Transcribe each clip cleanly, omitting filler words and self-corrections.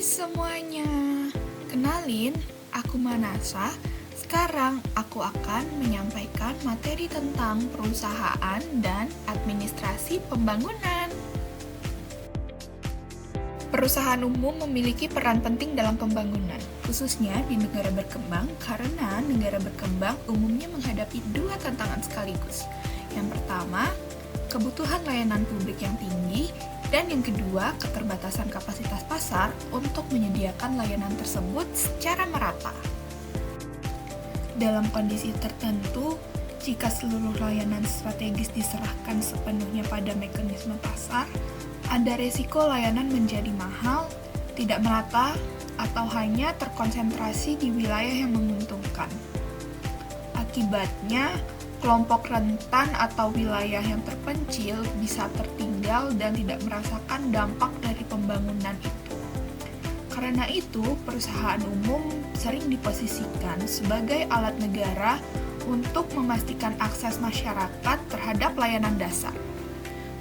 semuanya, kenalin, aku Manasa. Sekarang aku akan menyampaikan materi tentang perusahaan dan administrasi pembangunan. Perusahaan umum memiliki peran penting dalam pembangunan, khususnya di negara berkembang karena negara berkembang umumnya menghadapi dua tantangan sekaligus. Yang pertama, kebutuhan layanan publik yang tinggi, dan yang kedua, keterbatasan kapasitas pasar untuk menyediakan layanan tersebut secara merata. Dalam kondisi tertentu, jika seluruh layanan strategis diserahkan sepenuhnya pada mekanisme pasar, ada resiko layanan menjadi mahal, tidak merata, atau hanya terkonsentrasi di wilayah yang menguntungkan. Akibatnya, kelompok rentan atau wilayah yang terpencil bisa tertinggal dan tidak merasakan dampak dari pembangunan itu. Karena itu, perusahaan umum sering diposisikan sebagai alat negara untuk memastikan akses masyarakat terhadap layanan dasar.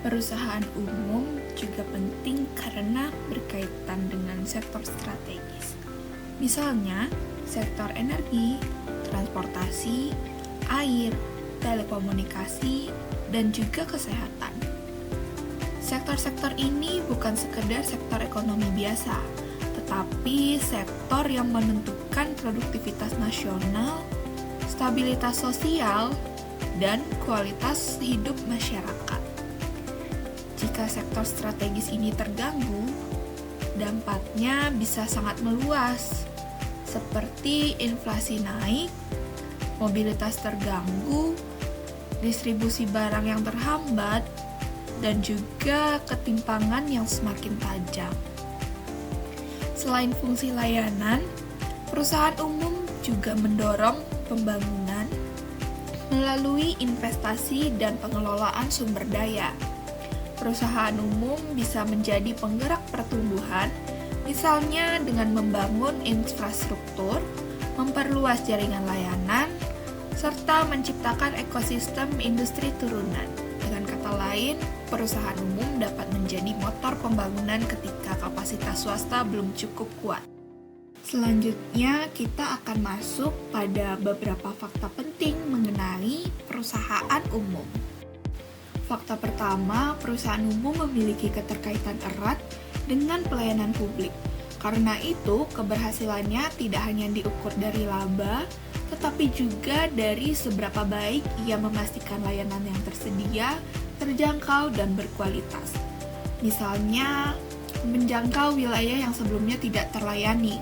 Perusahaan umum juga penting karena berkaitan dengan sektor strategis. Misalnya, sektor energi, transportasi, air, telekomunikasi, dan juga kesehatan. Sektor-sektor ini bukan sekedar sektor ekonomi biasa, tetapi sektor yang menentukan produktivitas nasional, stabilitas sosial, dan kualitas hidup masyarakat. Jika sektor strategis ini terganggu, dampaknya bisa sangat meluas, seperti inflasi naik, mobilitas terganggu, distribusi barang yang terhambat, dan juga ketimpangan yang semakin tajam. Selain fungsi layanan, perusahaan umum juga mendorong pembangunan melalui investasi dan pengelolaan sumber daya. Perusahaan umum bisa menjadi penggerak pertumbuhan, misalnya dengan membangun infrastruktur, memperluas jaringan layanan, serta menciptakan ekosistem industri turunan. Dengan kata lain, perusahaan umum dapat menjadi motor pembangunan ketika kapasitas swasta belum cukup kuat. Selanjutnya, kita akan masuk pada beberapa fakta penting mengenai perusahaan umum. Fakta pertama, perusahaan umum memiliki keterkaitan erat dengan pelayanan publik. Karena itu, keberhasilannya tidak hanya diukur dari laba, tetapi juga dari seberapa baik ia memastikan layanan yang tersedia, terjangkau, dan berkualitas. Misalnya, menjangkau wilayah yang sebelumnya tidak terlayani,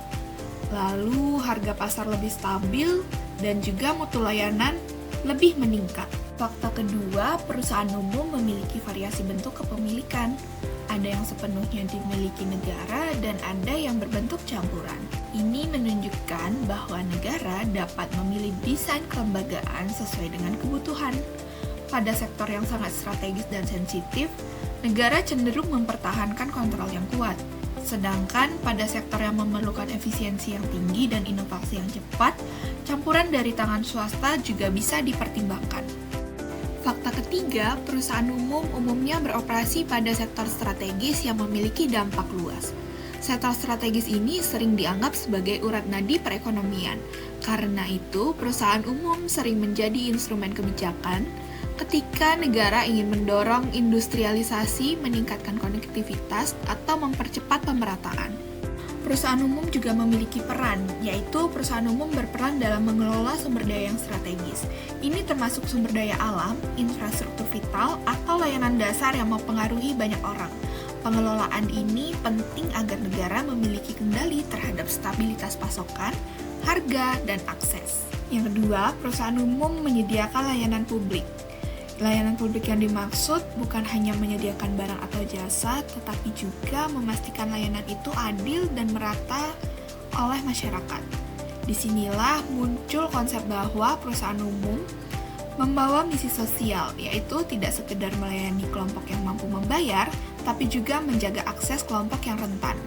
lalu harga pasar lebih stabil, dan juga mutu layanan lebih meningkat. Fakta kedua, perusahaan umum memiliki variasi bentuk kepemilikan. Ada yang sepenuhnya dimiliki negara dan ada yang berbentuk campuran. Ini menunjukkan bahwa negara dapat memilih desain kelembagaan sesuai dengan kebutuhan. Pada sektor yang sangat strategis dan sensitif, negara cenderung mempertahankan kontrol yang kuat. Sedangkan pada sektor yang memerlukan efisiensi yang tinggi dan inovasi yang cepat, campuran dari tangan swasta juga bisa dipertimbangkan. Fakta ketiga, perusahaan umum umumnya beroperasi pada sektor strategis yang memiliki dampak luas. Sektor strategis ini sering dianggap sebagai urat nadi perekonomian. Karena itu, perusahaan umum sering menjadi instrumen kebijakan ketika negara ingin mendorong industrialisasi, meningkatkan konektivitas, atau mempercepat pemerataan. Perusahaan umum juga memiliki peran, yaitu perusahaan umum berperan dalam mengelola sumber daya yang strategis. Ini termasuk sumber daya alam, infrastruktur vital, atau layanan dasar yang mempengaruhi banyak orang. Pengelolaan ini penting agar negara memiliki kendali terhadap stabilitas pasokan, harga, dan akses. Yang kedua, perusahaan umum menyediakan layanan publik. Layanan publik yang dimaksud bukan hanya menyediakan barang atau jasa, tetapi juga memastikan layanan itu adil dan merata oleh masyarakat. Disinilah muncul konsep bahwa perusahaan umum membawa misi sosial, yaitu tidak sekedar melayani kelompok yang mampu membayar, tapi juga menjaga akses kelompok yang rentan.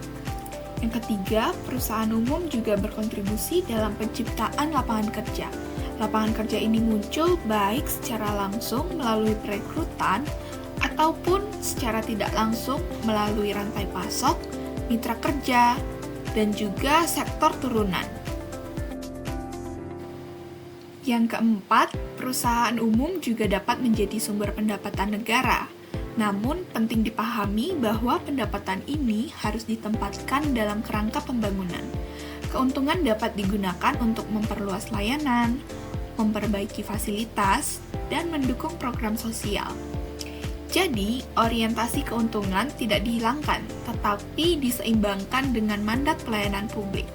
Yang ketiga, perusahaan umum juga berkontribusi dalam penciptaan lapangan kerja. Lapangan kerja ini muncul baik secara langsung melalui perekrutan ataupun secara tidak langsung melalui rantai pasok, mitra kerja, dan juga sektor turunan. Yang keempat, perusahaan umum juga dapat menjadi sumber pendapatan negara. Namun, penting dipahami bahwa pendapatan ini harus ditempatkan dalam kerangka pembangunan. Keuntungan dapat digunakan untuk memperluas layanan, memperbaiki fasilitas, dan mendukung program sosial. Jadi, orientasi keuntungan tidak dihilangkan, tetapi diseimbangkan dengan mandat pelayanan publik.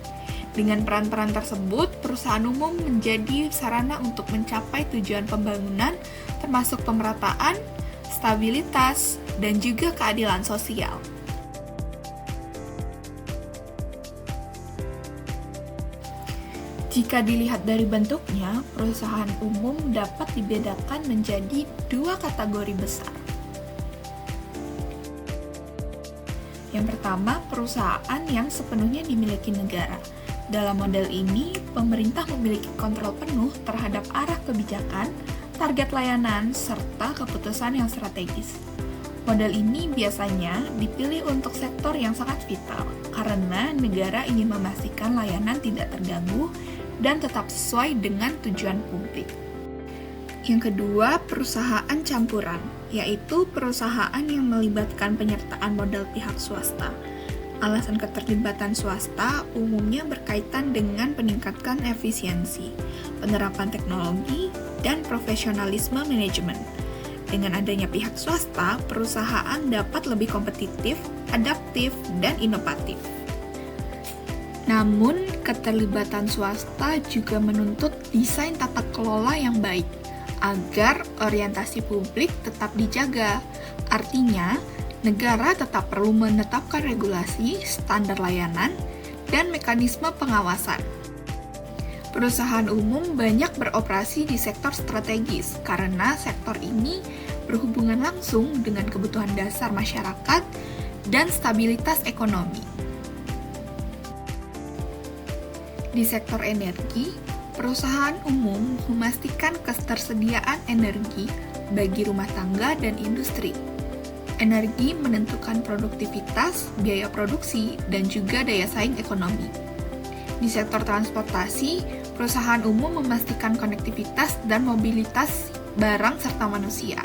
Dengan peran-peran tersebut, perusahaan umum menjadi sarana untuk mencapai tujuan pembangunan, termasuk pemerataan, stabilitas, dan juga keadilan sosial. Jika dilihat dari bentuknya, perusahaan umum dapat dibedakan menjadi dua kategori besar. Yang pertama, perusahaan yang sepenuhnya dimiliki negara. Dalam model ini, pemerintah memiliki kontrol penuh terhadap arah kebijakan, target layanan, serta keputusan yang strategis. Model ini biasanya dipilih untuk sektor yang sangat vital, karena negara ingin memastikan layanan tidak terganggu dan tetap sesuai dengan tujuan publik. Yang kedua, perusahaan campuran, yaitu perusahaan yang melibatkan penyertaan modal pihak swasta. Alasan keterlibatan swasta umumnya berkaitan dengan peningkatan efisiensi, penerapan teknologi, dan profesionalisme manajemen. Dengan adanya pihak swasta, perusahaan dapat lebih kompetitif, adaptif, dan inovatif. Namun, keterlibatan swasta juga menuntut desain tata kelola yang baik, agar orientasi publik tetap dijaga. Artinya, negara tetap perlu menetapkan regulasi, standar layanan, dan mekanisme pengawasan. Perusahaan umum banyak beroperasi di sektor strategis karena sektor ini berhubungan langsung dengan kebutuhan dasar masyarakat dan stabilitas ekonomi. Di sektor energi, perusahaan umum memastikan ketersediaan energi bagi rumah tangga dan industri. Energi menentukan produktivitas, biaya produksi, dan juga daya saing ekonomi. Di sektor transportasi, perusahaan umum memastikan konektivitas dan mobilitas barang serta manusia.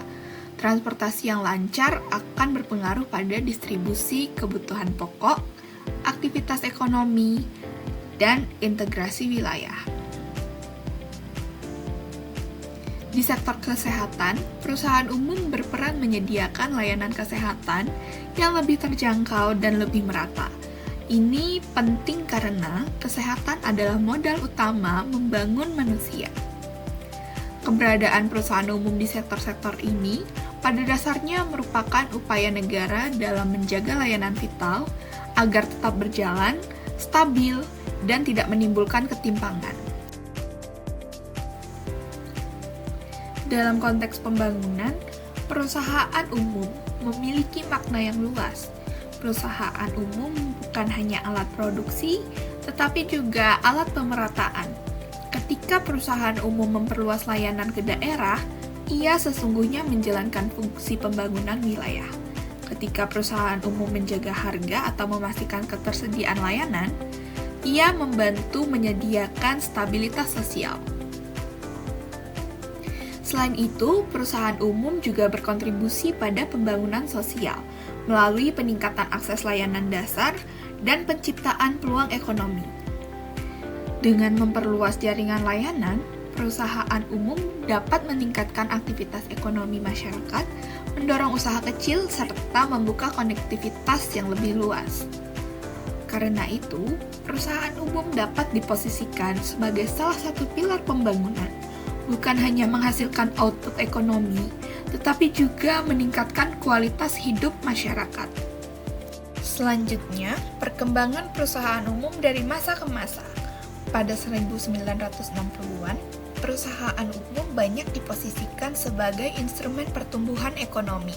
Transportasi yang lancar akan berpengaruh pada distribusi kebutuhan pokok, aktivitas ekonomi, dan integrasi wilayah. Di sektor kesehatan, perusahaan umum berperan menyediakan layanan kesehatan yang lebih terjangkau dan lebih merata. Ini penting karena kesehatan adalah modal utama membangun manusia. Keberadaan perusahaan umum di sektor-sektor ini pada dasarnya merupakan upaya negara dalam menjaga layanan vital agar tetap berjalan, stabil, dan tidak menimbulkan ketimpangan. Dalam konteks pembangunan, perusahaan umum memiliki makna yang luas. Perusahaan umum bukan hanya alat produksi, tetapi juga alat pemerataan. Ketika perusahaan umum memperluas layanan ke daerah, ia sesungguhnya menjalankan fungsi pembangunan wilayah. Ketika perusahaan umum menjaga harga atau memastikan ketersediaan layanan, ia membantu menyediakan stabilitas sosial. Selain itu, perusahaan umum juga berkontribusi pada pembangunan sosial melalui peningkatan akses layanan dasar dan penciptaan peluang ekonomi. Dengan memperluas jaringan layanan, perusahaan umum dapat meningkatkan aktivitas ekonomi masyarakat, mendorong usaha kecil, serta membuka konektivitas yang lebih luas. Karena itu, perusahaan umum dapat diposisikan sebagai salah satu pilar pembangunan, bukan hanya menghasilkan output ekonomi, tetapi juga meningkatkan kualitas hidup masyarakat. Selanjutnya, perkembangan perusahaan umum dari masa ke masa. Pada 1960-an, perusahaan umum banyak diposisikan sebagai instrumen pertumbuhan ekonomi.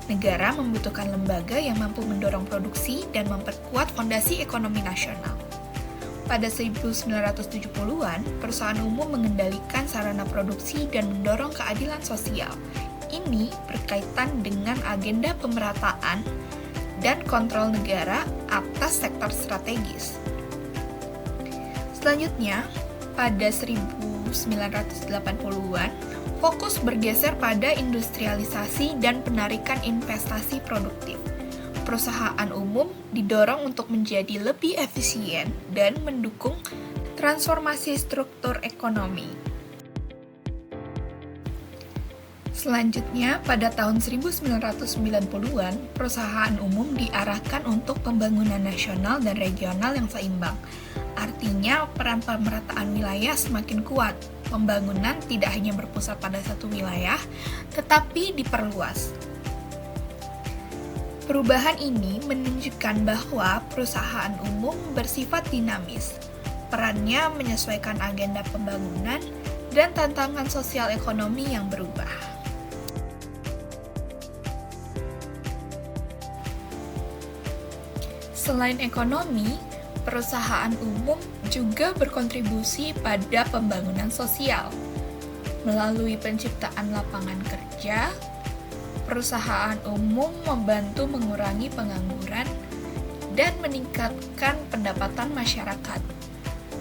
Negara membutuhkan lembaga yang mampu mendorong produksi dan memperkuat fondasi ekonomi nasional. Pada 1970-an, perusahaan umum mengendalikan sarana produksi dan mendorong keadilan sosial. Ini berkaitan dengan agenda pemerataan dan kontrol negara atas sektor strategis. Selanjutnya, pada 1980-an, fokus bergeser pada industrialisasi dan penarikan investasi produktif. Perusahaan umum didorong untuk menjadi lebih efisien dan mendukung transformasi struktur ekonomi. Selanjutnya, pada tahun 1990-an, perusahaan umum diarahkan untuk pembangunan nasional dan regional yang seimbang. Artinya, peran pemerataan wilayah semakin kuat. Pembangunan tidak hanya berpusat pada satu wilayah, tetapi diperluas. Perubahan ini menunjukkan bahwa perusahaan umum bersifat dinamis. Perannya menyesuaikan agenda pembangunan dan tantangan sosial ekonomi yang berubah. Selain ekonomi, perusahaan umum juga berkontribusi pada pembangunan sosial. Melalui penciptaan lapangan kerja, perusahaan umum membantu mengurangi pengangguran dan meningkatkan pendapatan masyarakat.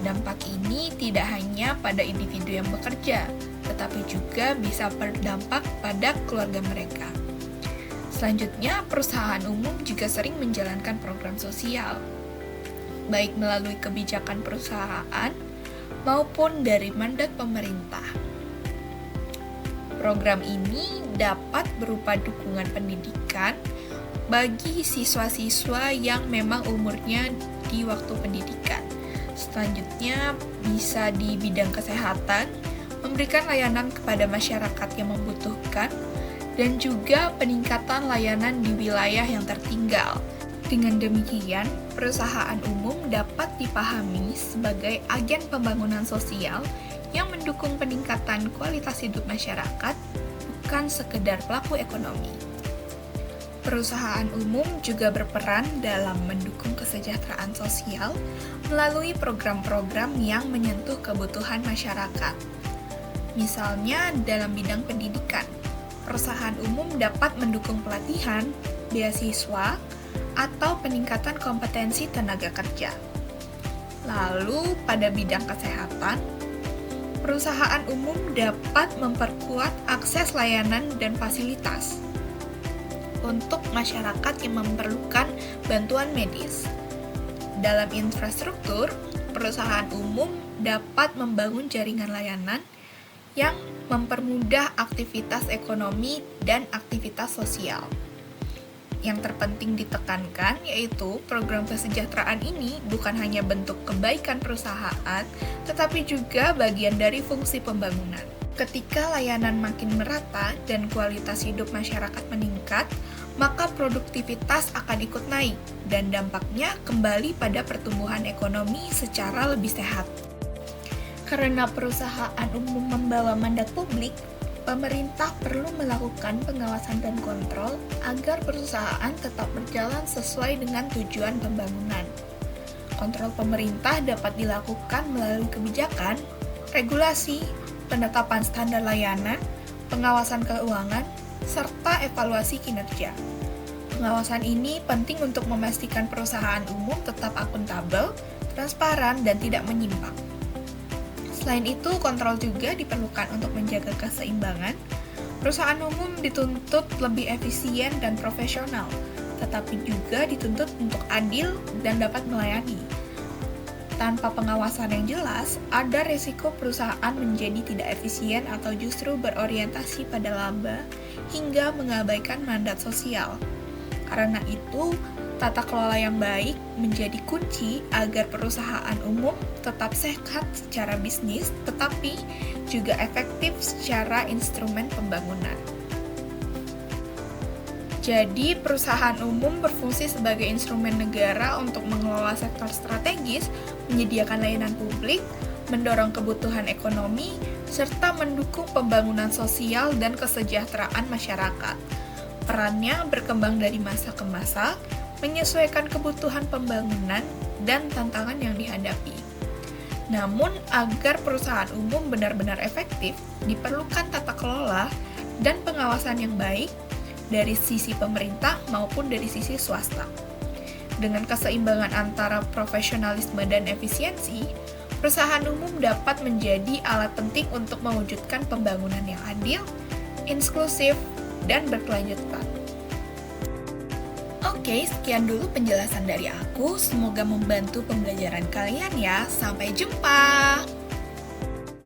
Dampak ini tidak hanya pada individu yang bekerja, tetapi juga bisa berdampak pada keluarga mereka. Selanjutnya, perusahaan umum juga sering menjalankan program sosial, baik melalui kebijakan perusahaan maupun dari mandat pemerintah. Program ini dapat berupa dukungan pendidikan bagi siswa-siswa yang memang umurnya di waktu pendidikan. Selanjutnya, bisa di bidang kesehatan, memberikan layanan kepada masyarakat yang membutuhkan, dan juga peningkatan layanan di wilayah yang tertinggal. Dengan demikian, perusahaan umum dapat dipahami sebagai agen pembangunan sosial yang mendukung peningkatan kualitas hidup masyarakat, bukan sekedar pelaku ekonomi. Perusahaan umum juga berperan dalam mendukung kesejahteraan sosial melalui program-program yang menyentuh kebutuhan masyarakat. Misalnya dalam bidang pendidikan, perusahaan umum dapat mendukung pelatihan, beasiswa, atau peningkatan kompetensi tenaga kerja. Lalu, pada bidang kesehatan, perusahaan umum dapat memperkuat akses layanan dan fasilitas untuk masyarakat yang memerlukan bantuan medis. Dalam infrastruktur, perusahaan umum dapat membangun jaringan layanan yang mempermudah aktivitas ekonomi dan aktivitas sosial. Yang terpenting ditekankan yaitu program kesejahteraan ini bukan hanya bentuk kebaikan perusahaan, tetapi juga bagian dari fungsi pembangunan. Ketika layanan makin merata dan kualitas hidup masyarakat meningkat, maka produktivitas akan ikut naik dan dampaknya kembali pada pertumbuhan ekonomi secara lebih sehat. Karena perusahaan umum membawa mandat publik, pemerintah perlu melakukan pengawasan dan kontrol agar perusahaan tetap berjalan sesuai dengan tujuan pembangunan. Kontrol pemerintah dapat dilakukan melalui kebijakan, regulasi, penetapan standar layanan, pengawasan keuangan, serta evaluasi kinerja. Pengawasan ini penting untuk memastikan perusahaan umum tetap akuntabel, transparan, dan tidak menyimpang. Selain itu, kontrol juga diperlukan untuk menjaga keseimbangan. Perusahaan umum dituntut lebih efisien dan profesional, tetapi juga dituntut untuk adil dan dapat melayani. Tanpa pengawasan yang jelas, ada risiko perusahaan menjadi tidak efisien atau justru berorientasi pada laba hingga mengabaikan mandat sosial. Karena itu, tata kelola yang baik menjadi kunci agar perusahaan umum tetap sehat secara bisnis, tetapi juga efektif secara instrumen pembangunan. Jadi, perusahaan umum berfungsi sebagai instrumen negara untuk mengelola sektor strategis, menyediakan layanan publik, mendorong kebutuhan ekonomi, serta mendukung pembangunan sosial dan kesejahteraan masyarakat. Perannya berkembang dari masa ke masa, menyesuaikan kebutuhan pembangunan dan tantangan yang dihadapi. Namun, agar perusahaan umum benar-benar efektif, diperlukan tata kelola dan pengawasan yang baik dari sisi pemerintah maupun dari sisi swasta. Dengan keseimbangan antara profesionalisme dan efisiensi, Perusahaan umum dapat menjadi alat penting untuk mewujudkan pembangunan yang adil, inklusif, dan berkelanjutan. Oke, sekian dulu penjelasan dari aku. Semoga membantu pembelajaran kalian ya. Sampai jumpa.